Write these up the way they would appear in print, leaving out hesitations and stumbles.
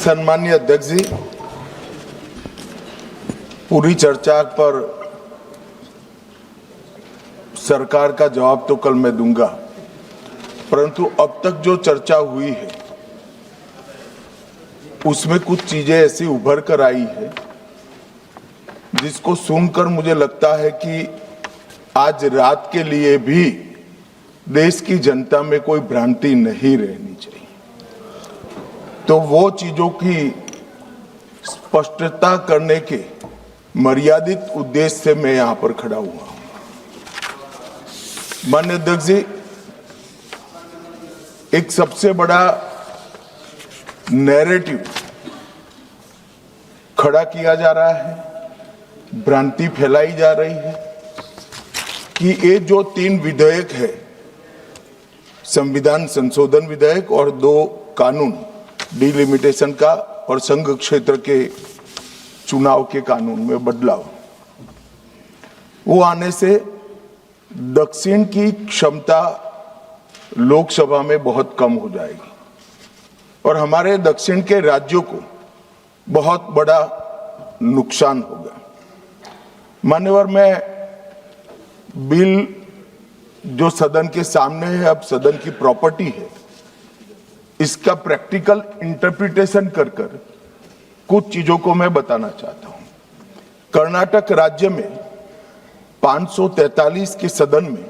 सम्माननीय अध्यक्ष जी, पूरी चर्चा पर सरकार का जवाब तो कल मैं दूंगा, परंतु अब तक जो चर्चा हुई है उसमें कुछ चीजें ऐसी उभर कर आई है जिसको सुनकर मुझे लगता है कि आज रात के लिए भी देश की जनता में कोई भ्रांति नहीं रहनी चाहिए। तो वो चीजों की स्पष्टता करने के मर्यादित उद्देश्य से मैं यहां पर खड़ा हुआ हूं। माननीय अध्यक्ष जी, एक सबसे बड़ा नैरेटिव खड़ा किया जा रहा है, भ्रांति फैलाई जा रही है कि ये जो 3 विधेयक है, संविधान संशोधन विधेयक और 2 कानून, डिलिमिटेशन का और संघ क्षेत्र के चुनाव के कानून में बदलाव, वो आने से दक्षिण की क्षमता लोकसभा में बहुत कम हो जाएगी और हमारे दक्षिण के राज्यों को बहुत बड़ा नुकसान होगा। मान्यवर, मैं बिल जो सदन के सामने है, अब सदन की प्रॉपर्टी है, इसका प्रैक्टिकल इंटरप्रिटेशन कर कुछ चीजों को मैं बताना चाहता हूं। कर्नाटक राज्य में 543 के सदन में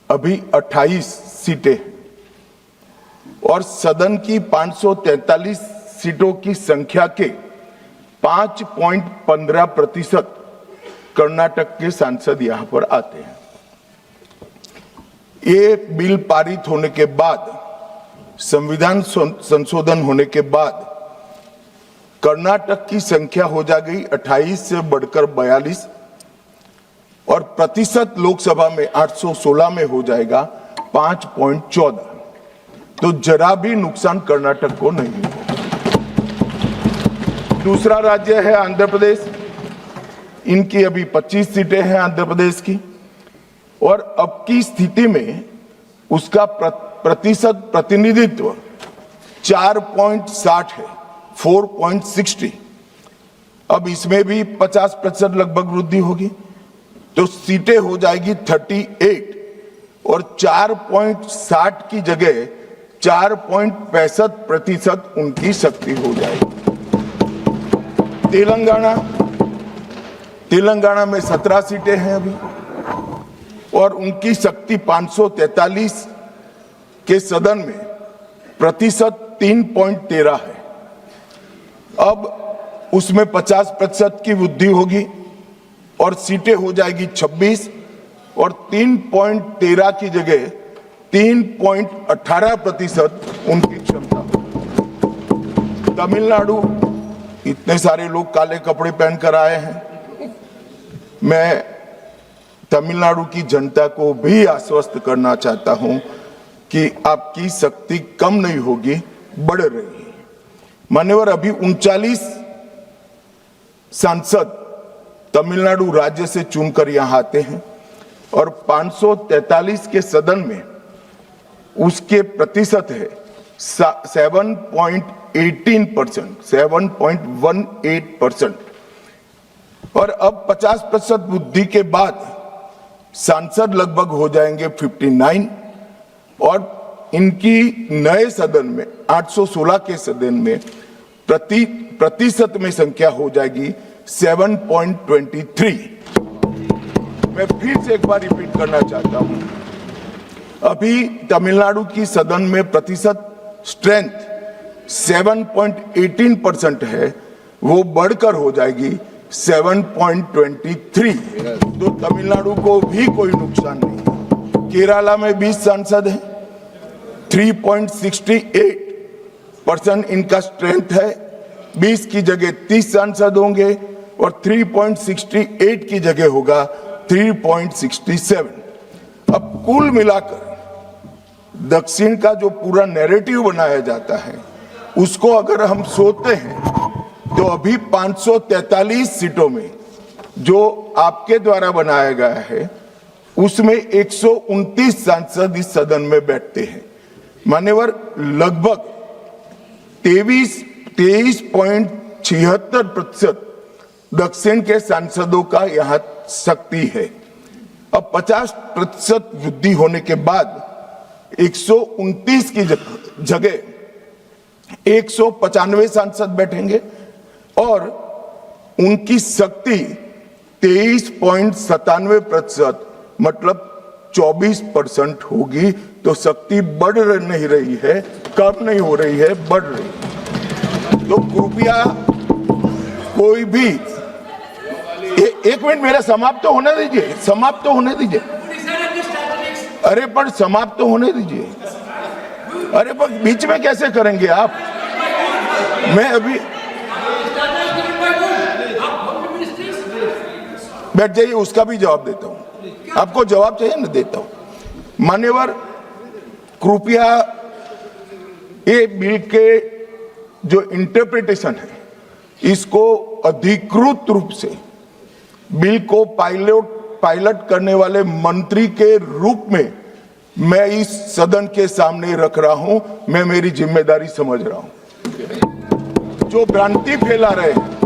अभी 28 सीटें हैं और सदन की 543 सीटों की संख्या के 5.15% कर्नाटक के सांसद यहां पर आते हैं। ये बिल पारित होने के बाद, संविधान संशोधन होने के बाद कर्नाटक की संख्या हो जाएगी 28 से बढ़कर 42 और प्रतिशत लोकसभा में 816 में हो जाएगा 5.14। तो जरा भी नुकसान कर्नाटक को नहीं होगा। दूसरा राज्य है आंध्र प्रदेश, इनकी अभी 25 सीटें हैं आंध्र प्रदेश की और अब की स्थिति में उसका प्रतिशत प्रतिनिधित्व 4.60 है, 4.60। अब इसमें भी 50% लगभग वृद्धि होगी, तो सीटें हो जाएगी 38 और 4.60 की जगह 4.65% उनकी शक्ति हो जाएगी। तेलंगाना में 17 सीटें हैं अभी और उनकी शक्ति 543 के सदन में प्रतिशत 3.13 है। अब उसमें 50% की वृद्धि होगी और सीटें हो जाएगी 26 और 3.13 की जगह 3.18% उनकी क्षमता होगी। तमिलनाडु, इतने सारे लोग काले कपड़े पहनकर आए हैं, मैं तमिलनाडु की जनता को भी आश्वस्त करना चाहता हूं कि आपकी शक्ति कम नहीं होगी, बढ़ रही है। मान्यवर, अभी 39 सांसद तमिलनाडु राज्य से चुनकर यहां आते हैं और 543 के सदन में उसके प्रतिशत है 7.18%, 7.18%। और अब 50% वृद्धि के बाद सांसद लगभग हो जाएंगे 59 और इनकी नए सदन में 816 के सदन में प्रतिशत में संख्या हो जाएगी 7.23। मैं फिर से एक बार रिपीट करना चाहता हूं, अभी तमिलनाडु की सदन में प्रतिशत स्ट्रेंथ 7.18% है, वो बढ़कर हो जाएगी 7.23। तो तमिलनाडु को भी कोई नुकसान नहीं। केरला में 20 सांसद हैं, 3.68% इनका स्ट्रेंथ है, 20 की जगह 30 सांसद होंगे और 3.68 की जगह होगा 3.67। अब कुल मिलाकर दक्षिण का जो पूरा नैरेटिव बनाया जाता है उसको अगर हम सोचते हैं तो अभी 543 सीटों में जो आपके द्वारा बनाया गया है उसमें 129 सांसद इस सदन में बैठते हैं। मान्यवर, लगभग 23.76% दक्षिण के सांसदों का यहाँ शक्ति है। अब 50% वृद्धि होने के बाद 129 की जगह 195 सांसद बैठेंगे और उनकी शक्ति 23.97% मतलब 24% होगी। तो शक्ति बढ़ नहीं रही है, कम नहीं हो रही है, बढ़ रही है। तो कृपया कोई भी एक मिनट मेरा समाप्त तो होने दीजिए, समाप्त तो होने दीजिए। अरे पर समाप्त तो होने दीजिए। अरे पर बीच में कैसे करेंगे आप? मैं अभी बैठ जाइए, उसका भी जवाब देता हूं। आपको जवाब चाहिए ना, देता हूं। मान्यवर, कृपया ये बिल के जो इंटरप्रिटेशन है इसको अधिकृत रूप से बिल को पायलट करने वाले मंत्री के रूप में मैं इस सदन के सामने रख रहा हूं। मैं मेरी जिम्मेदारी समझ रहा हूं। जो भ्रांति फैला रहे हैं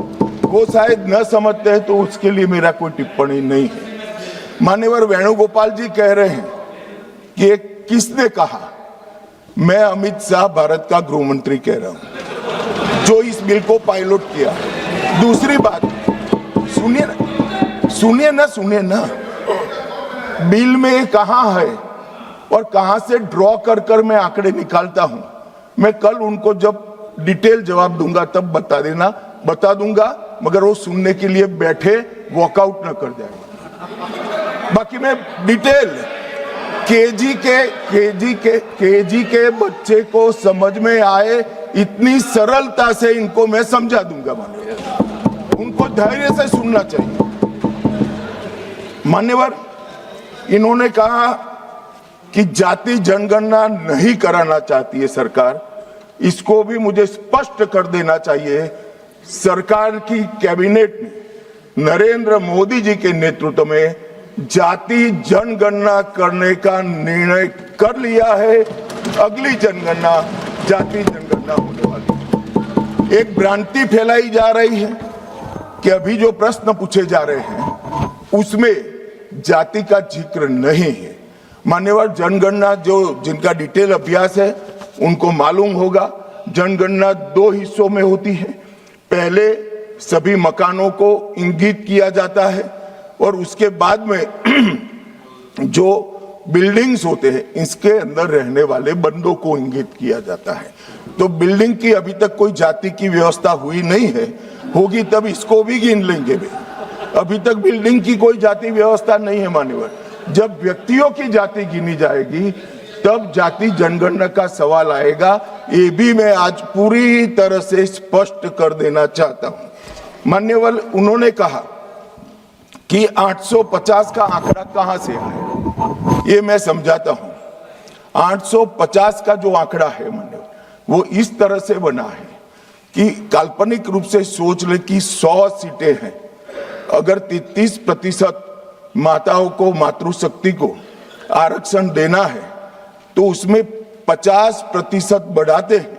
वो शायद न समझते हैं, तो उसके लिए मेरा कोई टिप्पणी नहीं है। मान्यवर वेणुगोपाल जी कह रहे हैं कि किसने कहा? मैं अमित शाह भारत का गृह मंत्री कह रहा हूं जो इस बिल को पायलट किया। दूसरी बात, सुनिए ना, बिल में कहां है और कहां से ड्रॉ कर मैं आंकड़े निकालता हूं। मैं कल उनको जब डिटेल जवाब दूंगा तब बता दूंगा, मगर वो सुनने के लिए बैठे वॉकआउट न कर जाए। बाकी मैं डिटेल केजी के बच्चे को समझ में आए इतनी सरलता से इनको मैं समझा दूंगा। उनको धैर्य से सुनना चाहिए। मान्यवर, इन्होंने कहा कि जाति जनगणना नहीं कराना चाहती है सरकार। इसको भी मुझे स्पष्ट कर देना चाहिए। सरकार की कैबिनेट ने नरेंद्र मोदी जी के नेतृत्व में जाति जनगणना करने का निर्णय कर लिया है। अगली जनगणना जाति जनगणना होने वाली है। एक भ्रांति फैलाई जा रही है कि अभी जो प्रश्न पूछे जा रहे हैं उसमें जाति का जिक्र नहीं है। मान्यवर, जनगणना जिनका डिटेल अभ्यास है उनको मालूम होगा, जनगणना 2 हिस्सों में होती है। पहले सभी मकानों को इंगित किया जाता है और उसके बाद में जो बिल्डिंग्स होते हैं इसके अंदर रहने वाले बंदों को इंगित किया जाता है। तो बिल्डिंग की अभी तक कोई जाति की व्यवस्था हुई नहीं है, होगी तब इसको भी गिन लेंगे। अभी तक बिल्डिंग की कोई जाति व्यवस्था नहीं है। मान्यवर, जब व्यक्तियों की जाति गिनी जाएगी तब जाति जनगणना का सवाल आएगा। ये भी मैं आज पूरी तरह से स्पष्ट कर देना चाहता हूं। मान्यवर, उन्होंने कहा कि 850 का आंकड़ा कहां से आया, ये मैं समझाता हूं। 850 का जो आंकड़ा है मान्यवर, वो इस तरह से बना है कि काल्पनिक रूप से सोच ले कि 100 सीटें हैं। अगर 33% माताओं को, मातृशक्ति को आरक्षण देना है तो उसमें 50% बढ़ाते हैं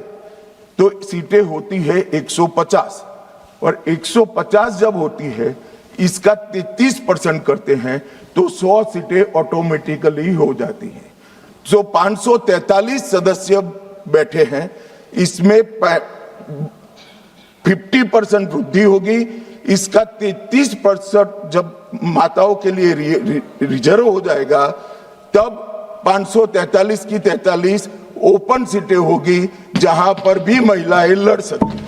तो सीटें होती है 150, और 150 जब होती है इसका 33% करते हैं तो 100 सीटें ऑटोमेटिकली हो जाती हैं। जो 543 सदस्य बैठे हैं इसमें 50% वृद्धि होगी। इसका 33% जब माताओं के लिए रिजर्व हो जाएगा तब 543 की 43 ओपन सीटें होगी जहां पर भी महिलाएं लड़ सकती।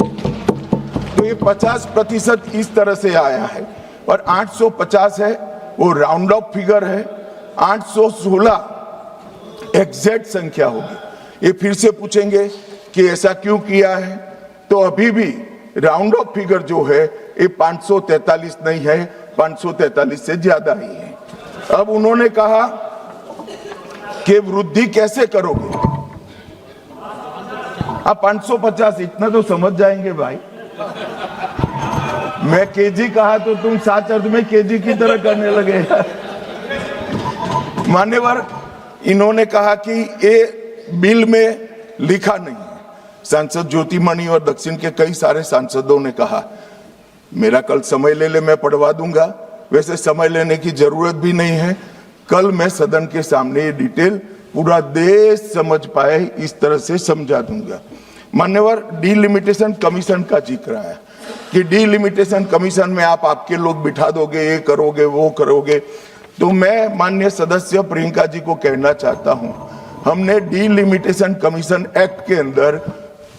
तो ये 50% इस तरह से आया है। और 850 है वो राउंड ऑफ फिगर है। 816 एग्जैक्ट संख्या होगी। ये फिर से पूछेंगे कि ऐसा क्यों किया है, तो अभी भी राउंड ऑफ फिगर जो है ये 543 नहीं है, 543 से ज्यादा ही है। अब उन्होंने कहा कि वृद्धि कैसे करोगे? आप 550 इतना तो समझ जाएंगे भाई। मैं केजी कहा तो तुम 7 अर्थ में केजी की तरह करने लगे। मान्यवर, इन्होंने कहा कि ये बिल में लिखा नहीं है, सांसद ज्योतिमणि और दक्षिण के कई सारे सांसदों ने कहा, मेरा कल समय ले ले, मैं पढ़वा दूंगा। वैसे समय लेने की जरूरत भी नहीं है। कल मैं सदन के सामने ये डिटेल पूरा देश समझ पाए इस तरह से समझा दूंगा। मान्यवर, डीलिमिटेशन कमीशन का जिक्र आया कि डीलिमिटेशन कमीशन में आप आपके लोग बिठा दोगे, ये करोगे, वो करोगे। तो मैं माननीय सदस्य प्रियंका जी को कहना चाहता हूं, हमने डीलिमिटेशन कमीशन एक्ट के अंदर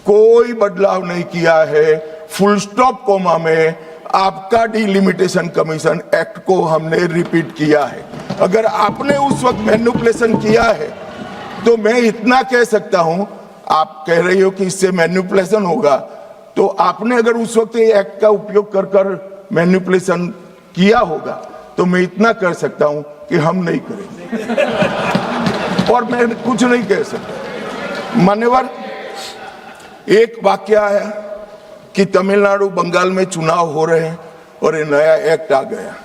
कोई बदलाव नहीं किया है। फुल स्टॉप कोमा में आपका डीलिमिटेशन कमीशन एक्ट को हमने रिपीट किया है। अगर आपने उस वक्त मैनिपुलेशन किया है तो मैं इतना कह सकता हूं, आप कह रही हो कि इससे मैनिपुलेशन होगा, तो आपने अगर उस वक्त ये एक्ट का उपयोग कर कर मैनिपुलेशन किया होगा तो मैं इतना कर सकता हूं कि हम नहीं करेंगे और मैं कुछ नहीं कह सकता। मान्यवर, एक वाक्य आया कि तमिलनाडु बंगाल में चुनाव हो रहे हैं और ये नया एक्ट आ गया।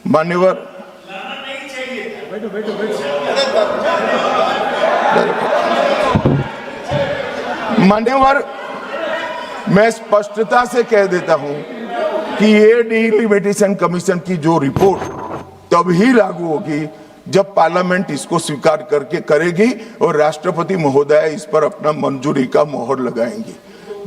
मान्यवर, मान्यवर, मैं स्पष्टता से कह देता हूं कि ये डीलिमिटेशन कमीशन की जो रिपोर्ट तभी लागू होगी जब पार्लियामेंट इसको स्वीकार करके करेगी और राष्ट्रपति महोदय इस पर अपना मंजूरी का मोहर लगाएंगी।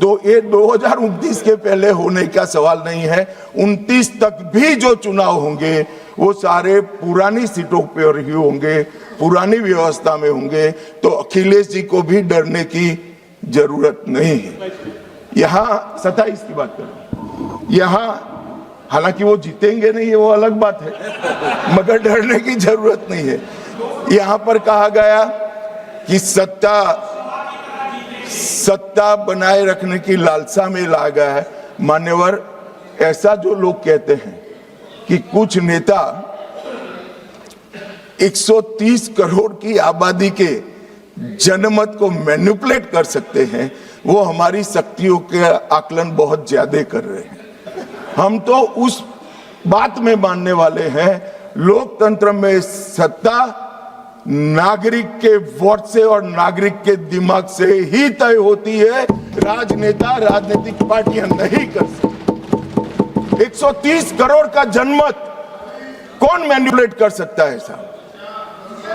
तो ये 2029 के पहले होने का सवाल नहीं है। 29 तक भी जो चुनाव होंगे वो सारे पुरानी सीटों पर ही होंगे, पुरानी व्यवस्था में होंगे। तो अखिलेश जी को भी डरने की जरूरत नहीं है। यहाँ 27 की बात करूं, यहाँ हालांकि वो जीतेंगे नहीं, वो अलग बात है, मगर डरने की जरूरत नहीं है। यहाँ पर कहा गया कि सत्ता बनाए रखने की लालसा में ला गया है। मान्यवर, ऐसा जो लोग कहते हैं कि कुछ नेता 130 करोड़ की आबादी के जनमत को मैनिपुलेट कर सकते हैं, वो हमारी शक्तियों के आकलन बहुत ज्यादा कर रहे हैं। हम तो उस बात में मानने वाले हैं, लोकतंत्र में सत्ता नागरिक के वोट से और नागरिक के दिमाग से ही तय होती है। राजनेता, राजनीतिक पार्टियां नहीं कर सकती। 130 करोड़ का जनमत कौन मैनिपुलेट कर सकता है ऐसा?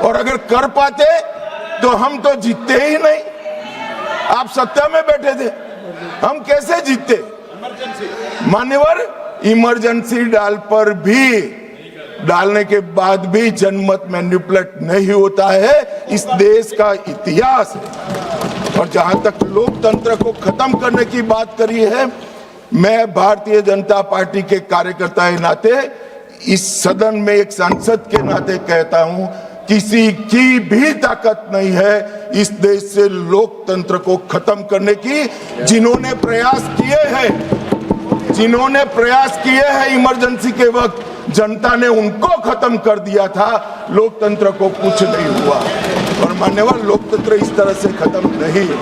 और अगर कर पाते तो हम तो जीतते ही नहीं। आप सत्ता में बैठे थे, हम कैसे जीतते? मान्यवर, इमरजेंसी डालने के बाद भी जनमत मैनिपुलेट नहीं होता है। इस देश का इतिहास है। और जहां तक लोकतंत्र को खत्म करने की बात करी है, मैं भारतीय जनता पार्टी के कार्यकर्ता के नाते, इस सदन में एक सांसद के नाते कहता हूं, किसी की भी ताकत नहीं है इस देश से लोकतंत्र को खत्म करने की। जिन्होंने प्रयास किए हैं इमरजेंसी के वक्त, जनता ने उनको खत्म कर दिया था, लोकतंत्र को कुछ नहीं हुआ। और मान्यवर, लोकतंत्र इस तरह से खत्म नहीं है।